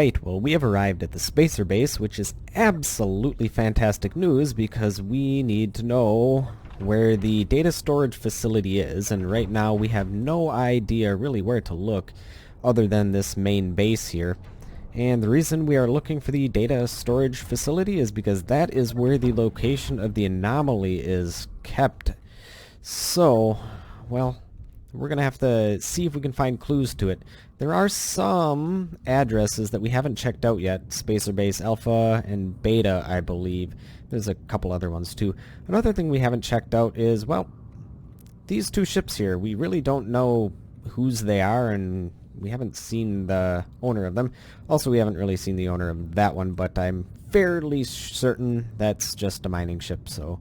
Alright, well we have arrived at the Spacer Base, which is absolutely fantastic news because we need to know where the data storage facility is, and right now we have no idea really where to look other than this main base here. And the reason we are looking for the data storage facility is because that is where the location of the Anomaly is kept. So, well, we're going to have to see if we can find clues to it. There are some addresses that we haven't checked out yet. Spacer Base Alpha and Beta, I believe. There's a couple other ones too. Another thing we haven't checked out is, well, these two ships here. We really don't know whose they are, and we haven't seen the owner of them. Also, we haven't really seen the owner of that one, but I'm fairly certain that's just a mining ship, so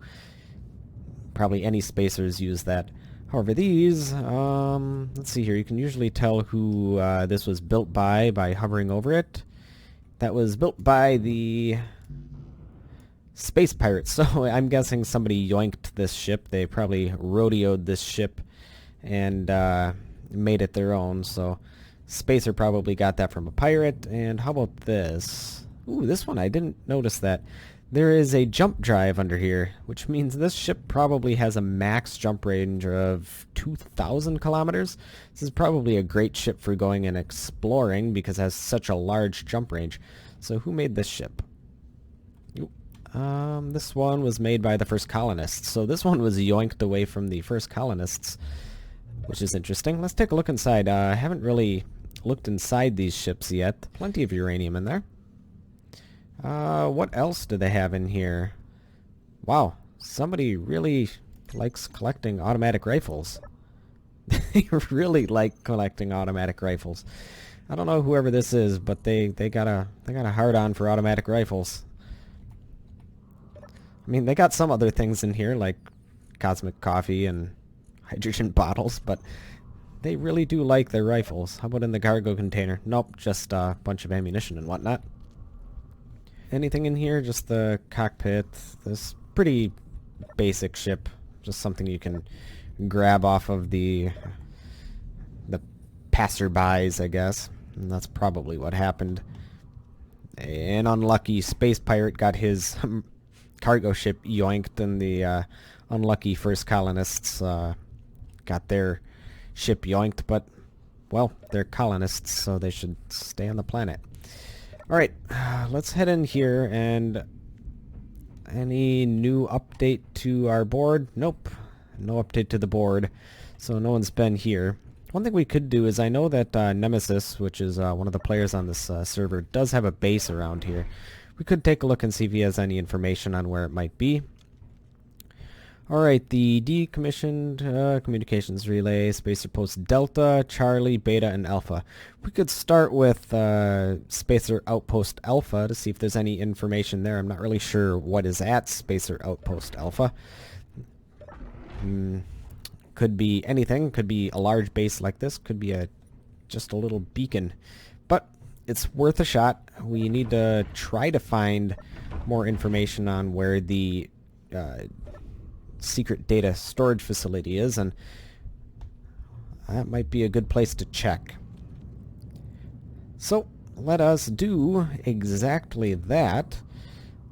probably any spacers use that. However, these, let's see here, you can usually tell who this was built by hovering over it. That was built by the Space Pirates, so I'm guessing somebody yoinked this ship. They probably rodeoed this ship and made it their own, so Spacer probably got that from a pirate. And how about this? Ooh, this one, I didn't notice that. There is a jump drive under here, which means this ship probably has a max jump range of 2,000 kilometers. This is probably a great ship for going and exploring because it has such a large jump range. So who made this ship? This one was made by the first colonists. So this one was yoinked away from the first colonists, which is interesting. Let's take a look inside. I haven't really looked inside these ships yet. Plenty of uranium in there. What else do they have in here? Wow, somebody really likes collecting automatic rifles. They really like collecting automatic rifles. I don't know whoever this is, but they got a hard on for automatic rifles. I mean, they got some other things in here like cosmic coffee and hydrogen bottles, but they really do like their rifles. How about in the cargo container? Nope, just a bunch of ammunition and whatnot. Anything in here? Just the cockpit. This pretty basic ship. Just something you can grab off of the passerbys, I guess. And that's probably what happened. An unlucky space pirate got his cargo ship yoinked, and the unlucky first colonists got their ship yoinked, but, well, they're colonists, so they should stay on the planet. Alright, let's head in here, and any new update to our board? Nope, no update to the board, so no one's been here. One thing we could do is, I know that Nemesis, which is one of the players on this server, does have a base around here. We could take a look and see if he has any information on where it might be. Alright, the decommissioned communications relay, Spacer Post Delta, Charlie, Beta, and Alpha. We could start with Spacer Outpost Alpha to see if there's any information there. I'm not really sure what is at Spacer Outpost Alpha. Could be anything. Could be a large base like this. Could be just a little beacon. But it's worth a shot. We need to try to find more information on where the secret data storage facility is, and that might be a good place to check. So let us do exactly that.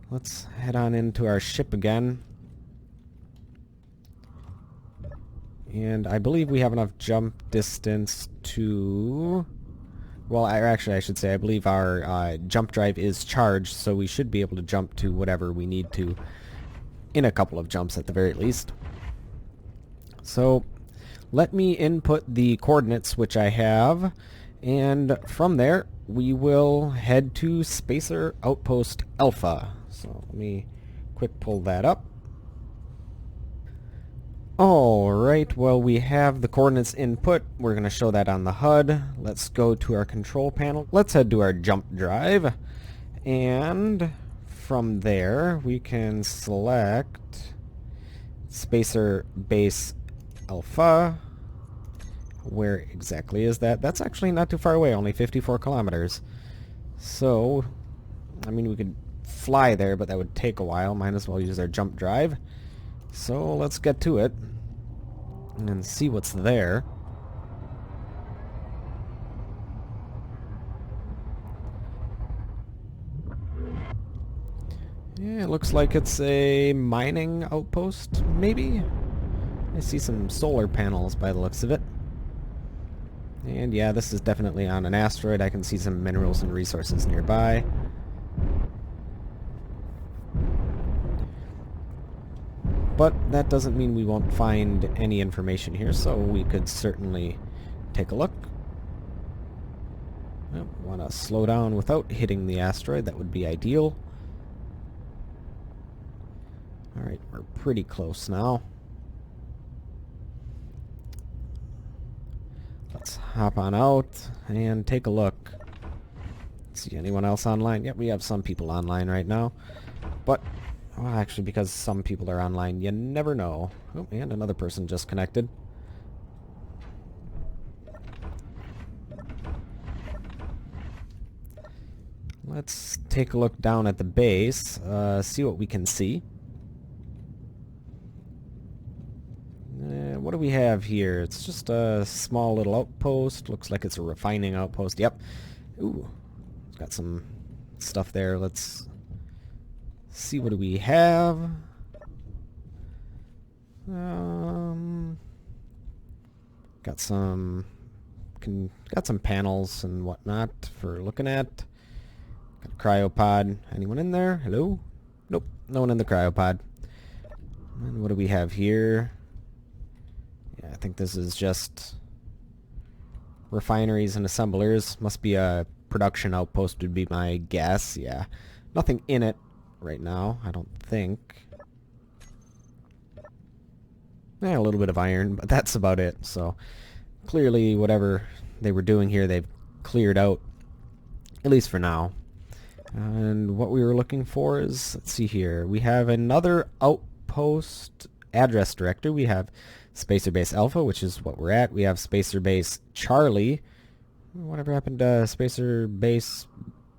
Let's head on into our ship again, and I believe we have enough jump distance to, well, I should say I believe our jump drive is charged, so we should be able to jump to whatever we need to in a couple of jumps at the very least. So let me input the coordinates which I have, and from there we will head to Spacer Outpost Alpha. So let me quick pull that up. Alright, well, we have the coordinates input. We're going to show that on the HUD. Let's go to our control panel. Let's head to our jump drive, and from there we can select Spacer Base Alpha. Where exactly is that? That's actually not too far away, only 54 kilometers. So, I mean, we could fly there, but that would take a while. Might as well use our jump drive. So let's get to it and see what's there. Yeah, it looks like it's a mining outpost, maybe? I see some solar panels by the looks of it. And yeah, this is definitely on an asteroid. I can see some minerals and resources nearby. But that doesn't mean we won't find any information here, so we could certainly take a look. Want to slow down without hitting the asteroid. That would be ideal. Alright, we're pretty close now. Let's hop on out and take a look. See anyone else online? Yep, we have some people online right now. But, well, actually, because some people are online, you never know. Oh, and another person just connected. Let's take a look down at the base, see what we can see. What do we have here? It's just a small little outpost. Looks like it's a refining outpost. Yep. Ooh, it's got some stuff there. Let's see, what do we have? Got some panels and whatnot for looking at. Got a cryopod. Anyone in there? Hello? Nope, no one in the cryopod. And what do we have here? Yeah, I think this is just refineries and assemblers. Must be a production outpost would be my guess. Yeah, nothing in it right now, I don't think. Yeah, a little bit of iron, but that's about it. So clearly whatever they were doing here, they've cleared out, at least for now. And what we were looking for is, let's see here, we have another outpost address directory. We have Spacer Base Alpha, which is what we're at. We have Spacer Base Charlie. Whatever happened to Spacer Base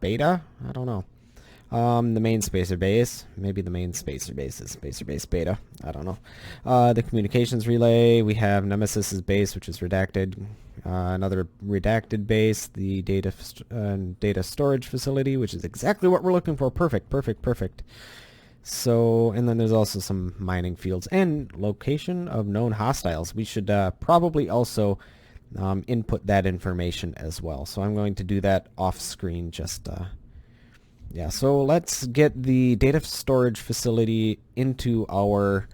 Beta? I don't know. The main Spacer Base. Maybe the main Spacer Base is Spacer Base Beta. I don't know. The communications relay. We have Nemesis's base, which is redacted. Another redacted base. The data storage facility, which is exactly what we're looking for. Perfect, perfect, perfect. So, and then there's also some mining fields and location of known hostiles. We should probably also input that information as well. So I'm going to do that off screen. Yeah, so let's get the data storage facility into our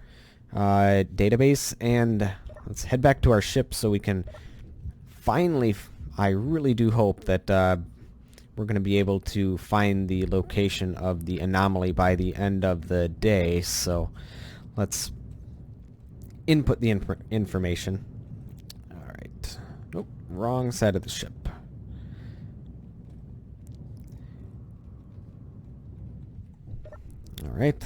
database, and let's head back to our ship so we can finally, I really do hope that we're going to be able to find the location of the anomaly by the end of the day. So let's input the information. Alright. Nope, wrong side of the ship. Alright.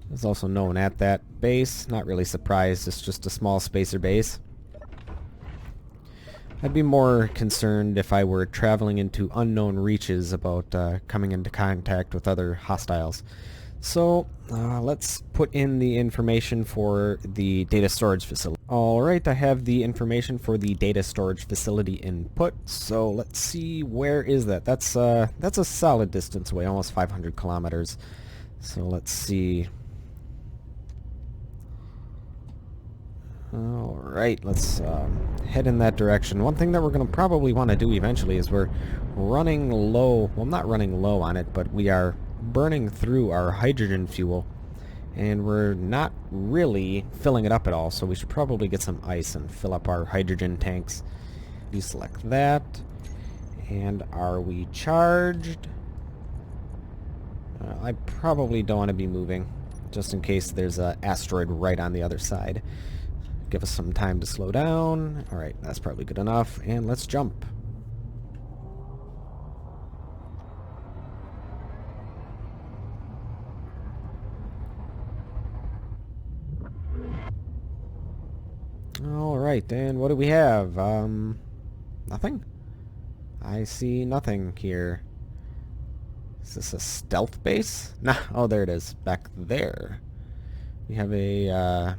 There's also no one at that base. Not really surprised. It's just a small spacer base. I'd be more concerned if I were traveling into unknown reaches about coming into contact with other hostiles. So let's put in the information for the data storage facility. Alright, I have the information for the data storage facility input. So let's see, where is that? That's a solid distance away, almost 500 kilometers. So let's see. Alright, let's head in that direction. One thing that we're going to probably want to do eventually is we're running low, well, not running low on it, but we are burning through our hydrogen fuel, and we're not really filling it up at all, so we should probably get some ice and fill up our hydrogen tanks. You select that, and are we charged? I probably don't want to be moving, just in case there's an asteroid right on the other side. Give us some time to slow down. Alright, that's probably good enough, and let's jump. Alright, and what do we have? Nothing? I see nothing here. Is this a stealth base? Nah, oh, there it is. Back there. We have a,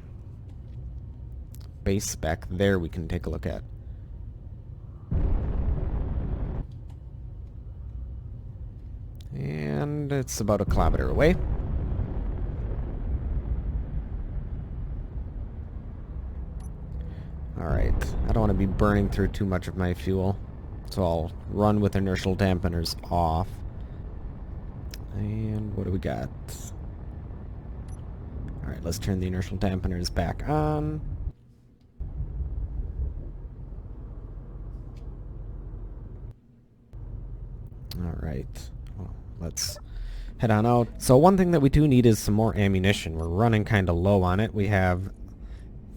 base back there we can take a look at. And and it's about 1 kilometer away. Alright, I don't want to be burning through too much of my fuel, so I'll run with inertial dampeners off. And what do we got? Alright, let's turn the inertial dampeners back on. Alright, well, let's head on out. So one thing that we do need is some more ammunition. We're running kind of low on it. We have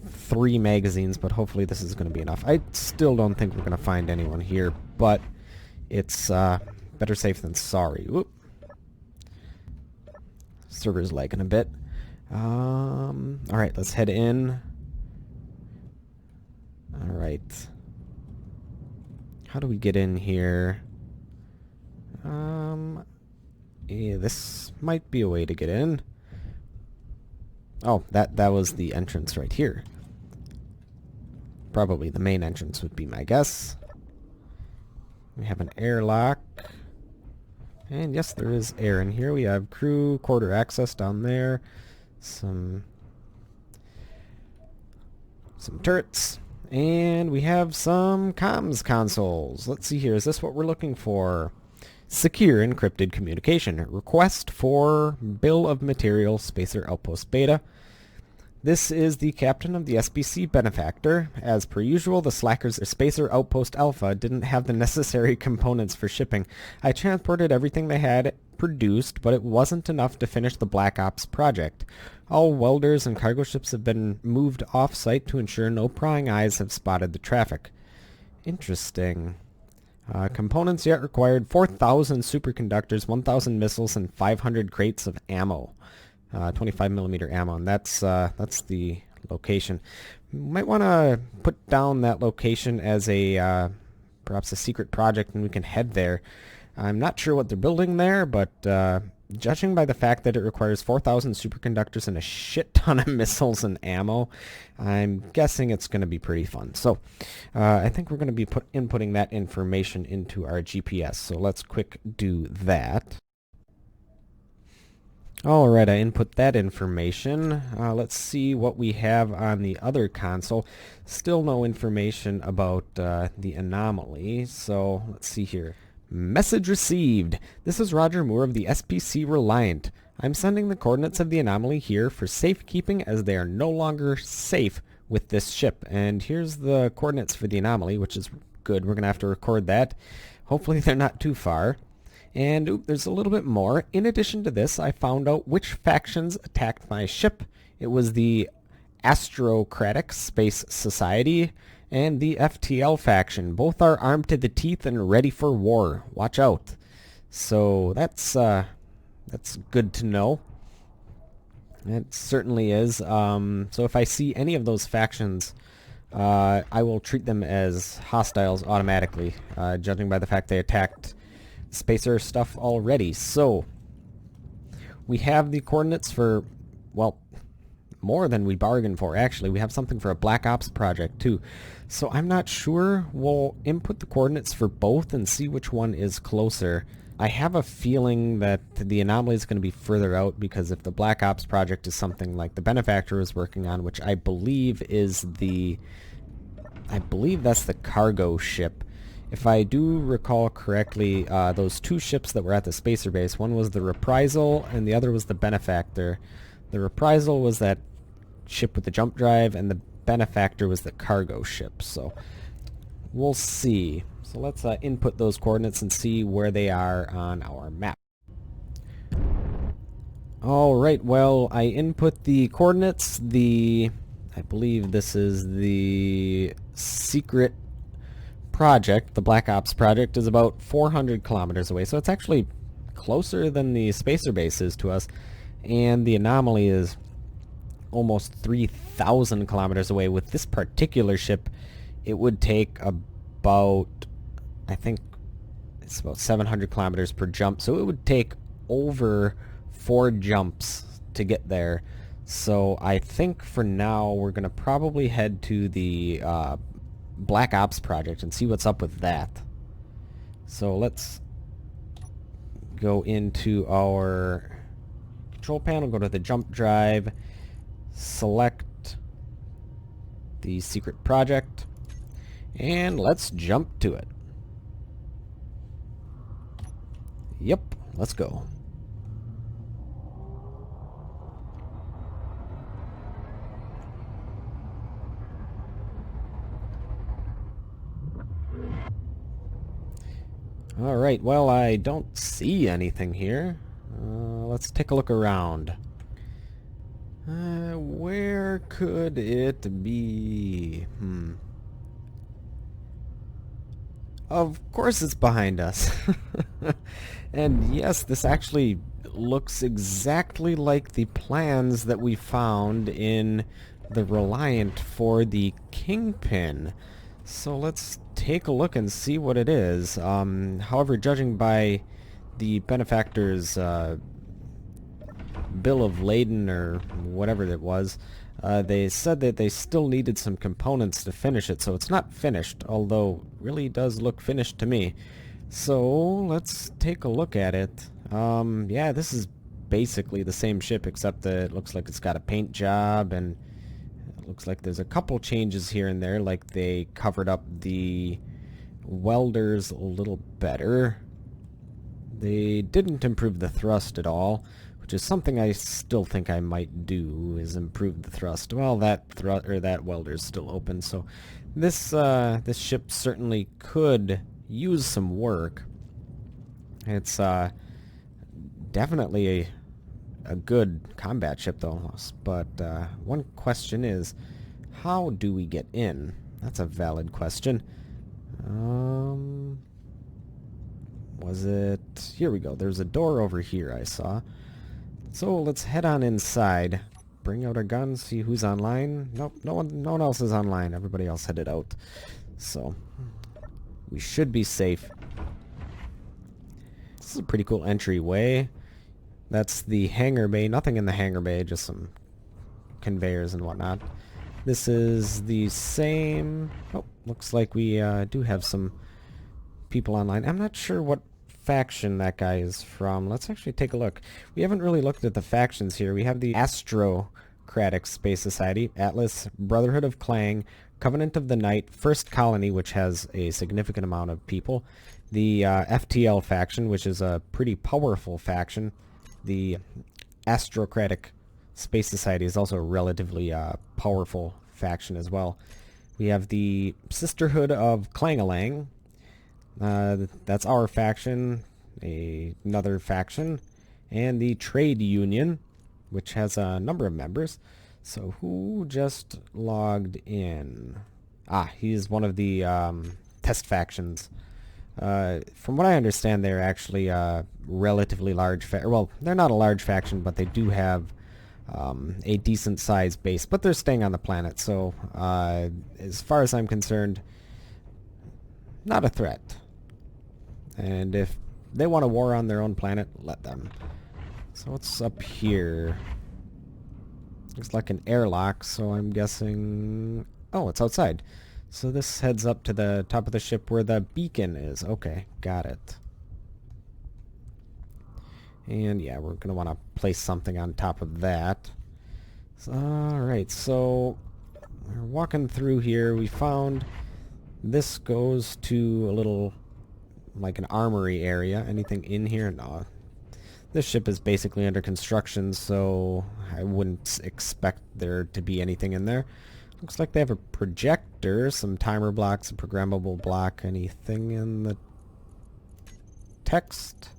3 magazines, but hopefully this is going to be enough. I still don't think we're going to find anyone here, but it's better safe than sorry. Whoop. Server's lagging a bit. Alright, let's head in. Alright. How do we get in here? Yeah, this might be a way to get in. Oh, that was the entrance right here. Probably the main entrance would be my guess. We have an airlock. And yes, there is air in here. We have crew quarter access down there. Some turrets. And we have some comms consoles. Let's see here. Is this what we're looking for? Secure encrypted communication. Request for Bill of Material Spacer Outpost Beta. This is the captain of the SBC Benefactor. As per usual, the slackers Spacer Outpost Alpha didn't have the necessary components for shipping. I transported everything they had produced, but it wasn't enough to finish the Black Ops project. All welders and cargo ships have been moved off-site to ensure no prying eyes have spotted the traffic. Interesting. Components yet required: 4,000 superconductors, 1,000 missiles, and 500 crates of ammo. 25mm ammo, and that's the location. Might want to put down that location as a perhaps a secret project, and we can head there. I'm not sure what they're building there, but judging by the fact that it requires 4,000 superconductors and a shit ton of missiles and ammo, I'm guessing it's going to be pretty fun. So I think we're going to be inputting that information into our GPS. So let's quick do that. Alright, I input that information. Let's see what we have on the other console. Still no information about the Anomaly, so let's see here. Message received. This is Roger Moore of the SPC Reliant. I'm sending the coordinates of the Anomaly here for safekeeping, as they are no longer safe with this ship. And here's the coordinates for the Anomaly, which is good. We're going to have to record that. Hopefully they're not too far. And there's a little bit more. In addition to this, I found out which factions attacked my ship. It was the Astrocratic Space Society and the FTL faction. Both are armed to the teeth and ready for war. Watch out. So that's good to know. It certainly is. So if I see any of those factions, I will treat them as hostiles automatically, judging by the fact they attacked Spacer stuff already. So we have the coordinates for, well, more than we bargained for, actually. We have something for a Black Ops project too. So I'm not sure. We'll input the coordinates for both and see which one is closer. I have a feeling that the Anomaly is going to be further out, because if the Black Ops project is something like the Benefactor is working on, which I believe is that's the cargo ship. If I do recall correctly, those 2 ships that were at the Spacer base, one was the Reprisal and the other was the Benefactor. The Reprisal was that ship with the jump drive, and the Benefactor was the cargo ship. So we'll see. So let's input those coordinates and see where they are on our map. Alright, well, I input the coordinates. I believe this is the secret project. The Black Ops project is about 400 kilometers away, so it's actually closer than the Spacer base is to us. And the Anomaly is almost 3,000 kilometers away. With this particular ship, it would take about, I think it's about 700 kilometers per jump, so it would take over 4 jumps to get there. So I think for now we're going to probably head to the Black Ops project and see what's up with that. So let's go into our control panel, go to the jump drive, select the secret project, and let's jump to it. Yep, let's go. Alright, well, I don't see anything here. Let's take a look around. Where could it be? Of course it's behind us. And yes, this actually looks exactly like the plans that we found in the Reliant for the Kingpin. So let's take a look and see what it is. However, judging by the benefactor's bill of lading or whatever it was, they said that they still needed some components to finish it, so it's not finished, although it really does look finished to me. So let's take a look at it. Yeah, this is basically the same ship, except that it looks like it's got a paint job, and it looks like there's a couple changes here and there, like they covered up the welders a little better. They didn't improve the thrust at all, which is something I still think I might do, is improve the thrust. Well, that welder's still open, so this this ship certainly could use some work. It's definitely a good combat ship, though. But one question is, how do we get in? That's a valid question. Was it... Here we go. There's a door over here I saw. So let's head on inside. Bring out our guns, see who's online. Nope, no one else is online. Everybody else headed out. So we should be safe. This is a pretty cool entryway. That's the hangar bay. Nothing in the hangar bay, just some conveyors and whatnot. This is the same... Oh, looks like we do have some people online. I'm not sure what faction that guy is from. Let's actually take a look. We haven't really looked at the factions here. We have the Astrocratic Space Society, Atlas, Brotherhood of Clang, Covenant of the Night, First Colony, which has a significant amount of people, the FTL faction, which is a pretty powerful faction. The Astrocratic Space Society is also a relatively powerful faction as well. We have the Sisterhood of Clangalang. That's our faction, another faction, and the Trade Union, which has a number of members. So who just logged in? Ah, he's one of the test factions. From what I understand, they're actually a relatively large well, they're not a large faction, but they do have a decent sized base, but they're staying on the planet, so as far as I'm concerned, not a threat. And if they want a war on their own planet, let them. So what's up here? Looks like an airlock, so I'm guessing... Oh, it's outside. So this heads up to the top of the ship where the beacon is. Okay, got it. And yeah, we're going to want to place something on top of that. Alright, so we're walking through here. We found this goes to a little, like an armory area. Anything in here? No. This ship is basically under construction, so I wouldn't expect there to be anything in there. Looks like they have a projector, some timer blocks, a programmable block. Anything in the text?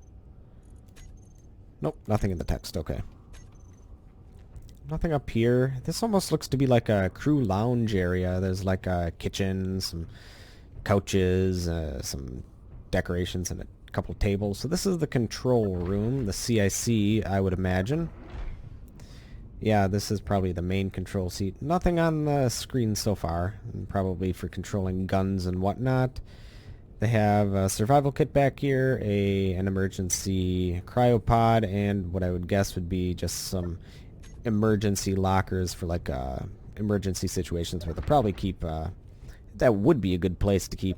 Nope, nothing in the text. Okay. Nothing up here. This almost looks to be like a crew lounge area. There's like a kitchen, some couches, some decorations, and a couple of tables. So this is the control room, the CIC, I would imagine. Yeah, this is probably the main control seat. Nothing on the screen so far, and probably for controlling guns and whatnot. They have a survival kit back here, an emergency cryopod, and what I would guess would be just some emergency lockers for like emergency situations where they'll probably keep... that would be a good place to keep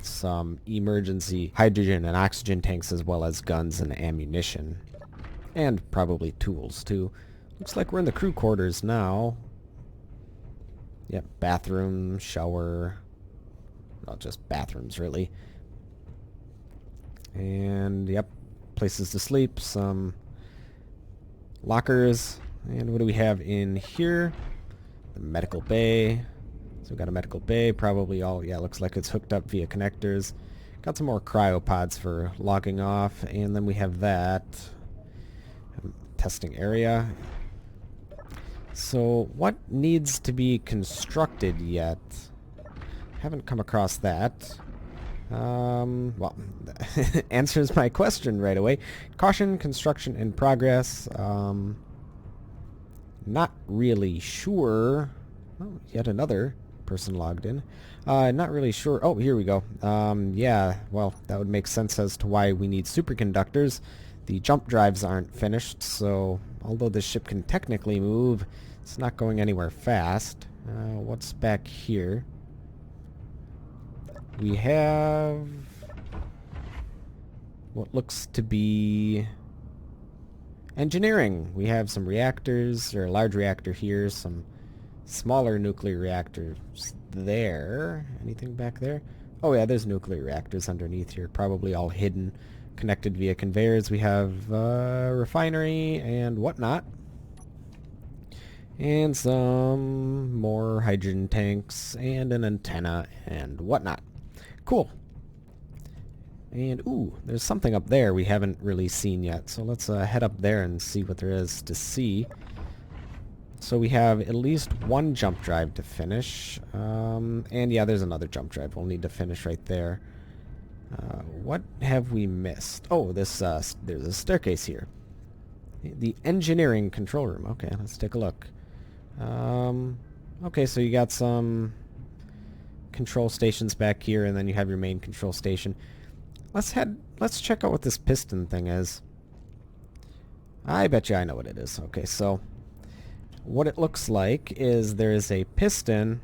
some emergency hydrogen and oxygen tanks, as well as guns and ammunition. And probably tools, too. Looks like we're in the crew quarters now. Yep, bathroom, shower. Well, just bathrooms, really. And, yep, places to sleep, some lockers. And what do we have in here? The medical bay. So we've got a medical bay, probably all, yeah, looks like it's hooked up via connectors. Got some more cryopods for logging off, and then we have that. Testing area. So what needs to be constructed yet? Haven't come across that. Well, answers my question right away. Caution, construction in progress. Not really sure. Oh, yet another person logged in. Not really sure. Oh, here we go. Yeah, well, that would make sense as to why we need superconductors. The jump drives aren't finished, so although this ship can technically move, it's not going anywhere fast. What's back here? We have what looks to be engineering. We have some reactors, or a large reactor here, some smaller nuclear reactors there. Anything back there? Oh yeah, there's nuclear reactors underneath here, probably all hidden, connected via conveyors. We have refinery and whatnot. And some more hydrogen tanks and an antenna and whatnot. Cool. And, ooh, there's something up there we haven't really seen yet. So let's head up there and see what there is to see. So we have at least one jump drive to finish. And yeah, there's another jump drive we'll need to finish right there. What have we missed? Oh, this there's a staircase here. The engineering control room. Okay, let's take a look. Okay, so you got some control stations back here, and then you have your main control station. Let's check out what this piston thing is. I bet you I know what it is. Okay, so what it looks like is there is a piston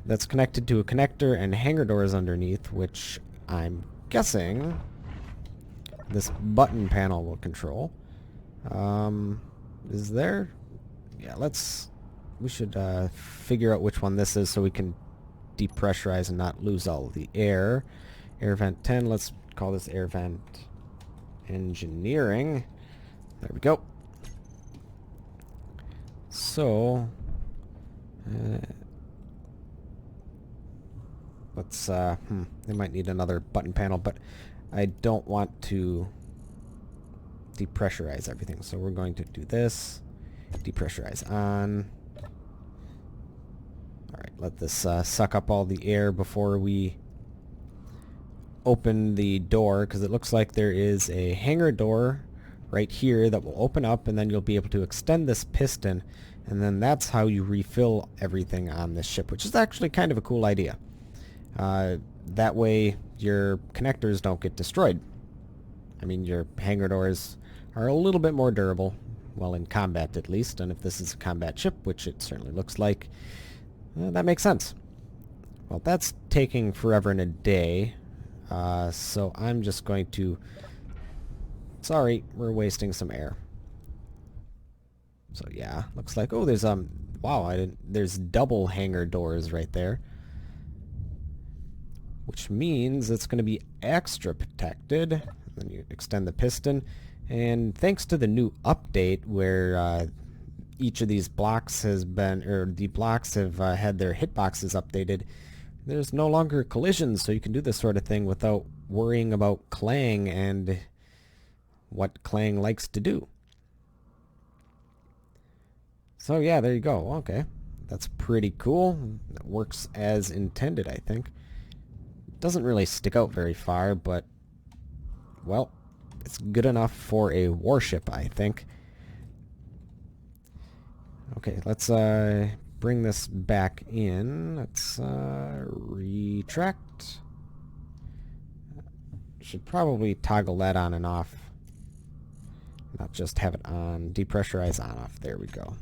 that's connected to a connector and hangar doors underneath, which I'm guessing this button panel will control. Is there? Yeah, we should figure out which one this is so we can depressurize and not lose all of the air. Air vent 10, let's call this air vent engineering. There we go. So, let's, they might need another button panel, but I don't want to depressurize everything. So we're going to do this. Depressurize on. Alright, let this suck up all the air before we open the door, because it looks like there is a hangar door right here that will open up, and then you'll be able to extend this piston, and then that's how you refill everything on this ship, which is actually kind of a cool idea. That way your connectors don't get destroyed. I mean, your hangar doors are a little bit more durable, well, in combat at least, and if this is a combat ship, which it certainly looks like, that makes sense. Well, that's taking forever and a day, so I'm just going to... Sorry, we're wasting some air. So yeah, looks like... Oh, there's, wow, there's double hangar doors right there. Which means it's going to be extra protected. Then you extend the piston. And thanks to the new update where each of these blocks has been, or the blocks have had their hitboxes updated, there's no longer collisions, so you can do this sort of thing without worrying about Clang and what Clang likes to do. So yeah, there you go. Okay. That's pretty cool. It works as intended, I think. Doesn't really stick out very far, but, well, it's good enough for a warship, I think. Okay, let's bring this back in. Let's retract. Should probably toggle that on and off. Not just have it on. Depressurize on off. There we go.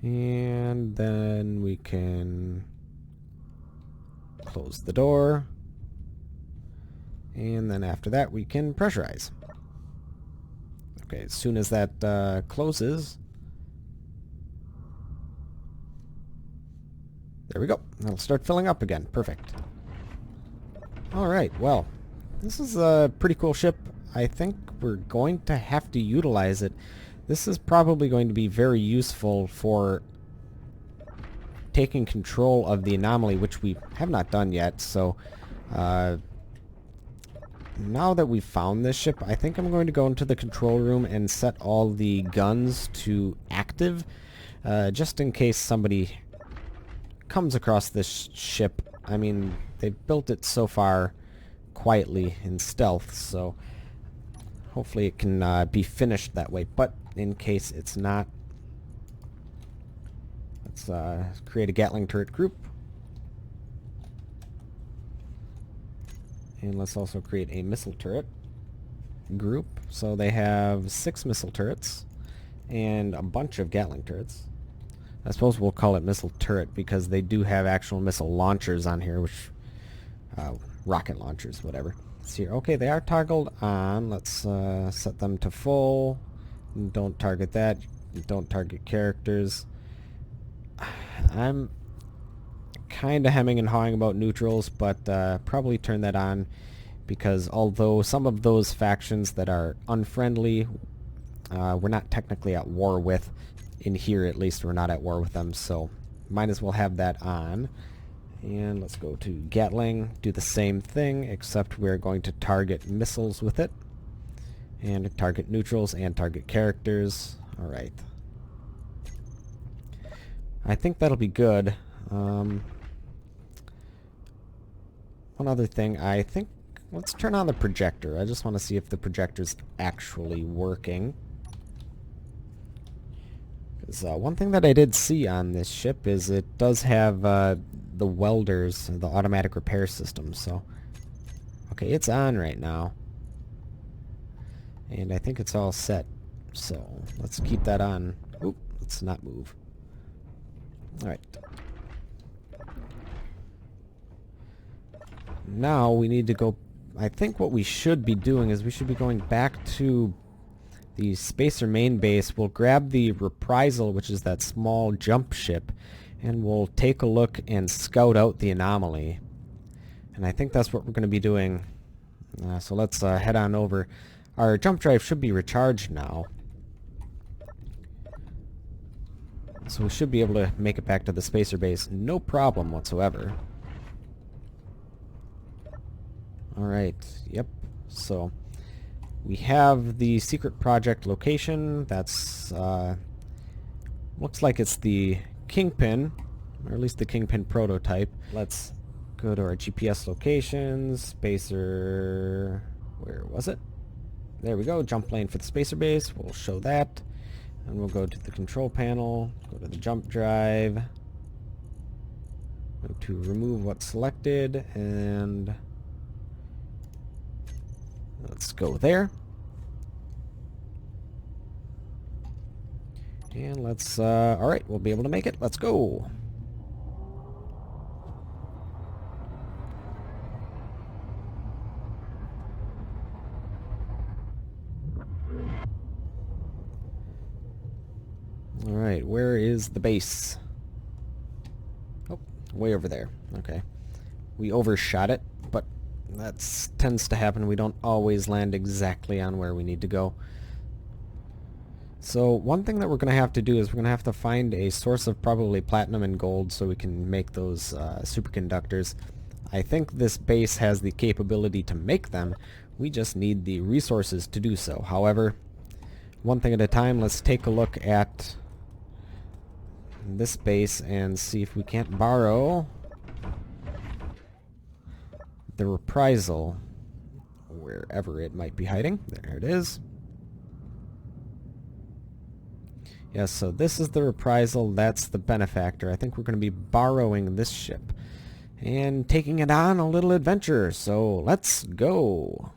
And then we can Close the door. And then after that, we can pressurize. Okay, as soon as that closes, there we go. It'll start filling up again. Perfect. Alright, well, this is a pretty cool ship. I think we're going to have to utilize it. This is probably going to be very useful for taking control of the Anomaly, which we have not done yet. So, now that we've found this ship, I think I'm going to go into the control room and set all the guns to active, just in case somebody comes across this ship. I mean, they've built it so far quietly in stealth, so hopefully it can be finished that way. But in case it's not, let's create a Gatling turret group. And let's also create a missile turret group. So they have 6 missile turrets and a bunch of Gatling turrets. I suppose we'll call it missile turret because they do have actual missile launchers on here, which rocket launchers, whatever. Let's see here. Okay, they are toggled on. Let's set them to full. Don't target that. Don't target characters. I'm kind of hemming and hawing about neutrals, but probably turn that on because although some of those factions that are unfriendly, we're not technically at war with. In here, at least, we're not at war with them, so might as well have that on. And let's go to Gatling, do the same thing, except we're going to target missiles with it, and target neutrals and target characters. Alright. I think that'll be good. One other thing, I think, let's turn on the projector. I just want to see if the projector's actually working. One thing that I did see on this ship is it does have the welders, the automatic repair system, so... Okay, it's on right now. And I think it's all set. So, let's keep that on. Oop, let's not move. Alright. Now we need to go... I think what we should be doing is we should be going back to the Spacer main base. We'll grab the Reprisal, which is that small jump ship, and we'll take a look and scout out the Anomaly. And I think that's what we're going to be doing. So let's head on over. Our jump drive should be recharged now. So we should be able to make it back to the Spacer base, no problem whatsoever. Alright, yep. So we have the secret project location. That's looks like it's the Kingpin, or at least the Kingpin prototype. Let's go to our GPS locations. Spacer, where was it? There we go, jump lane for the Spacer base. We'll show that. And we'll go to the control panel, go to the jump drive, go to remove what's selected, and let's go there. And let's, alright, we'll be able to make it. Let's go. Alright, where is the base? Oh, way over there. Okay. We overshot it, but that tends to happen. We don't always land exactly on where we need to go. So one thing that we're going to have to do is we're going to have to find a source of probably platinum and gold so we can make those superconductors. I think this base has the capability to make them. We just need the resources to do so. However, one thing at a time, let's take a look at this base and see if we can't borrow the Reprisal wherever it might be hiding. There it is. Yes, so this is the Reprisal, that's the Benefactor. I think we're going to be borrowing this ship and taking it on a little adventure, so let's go.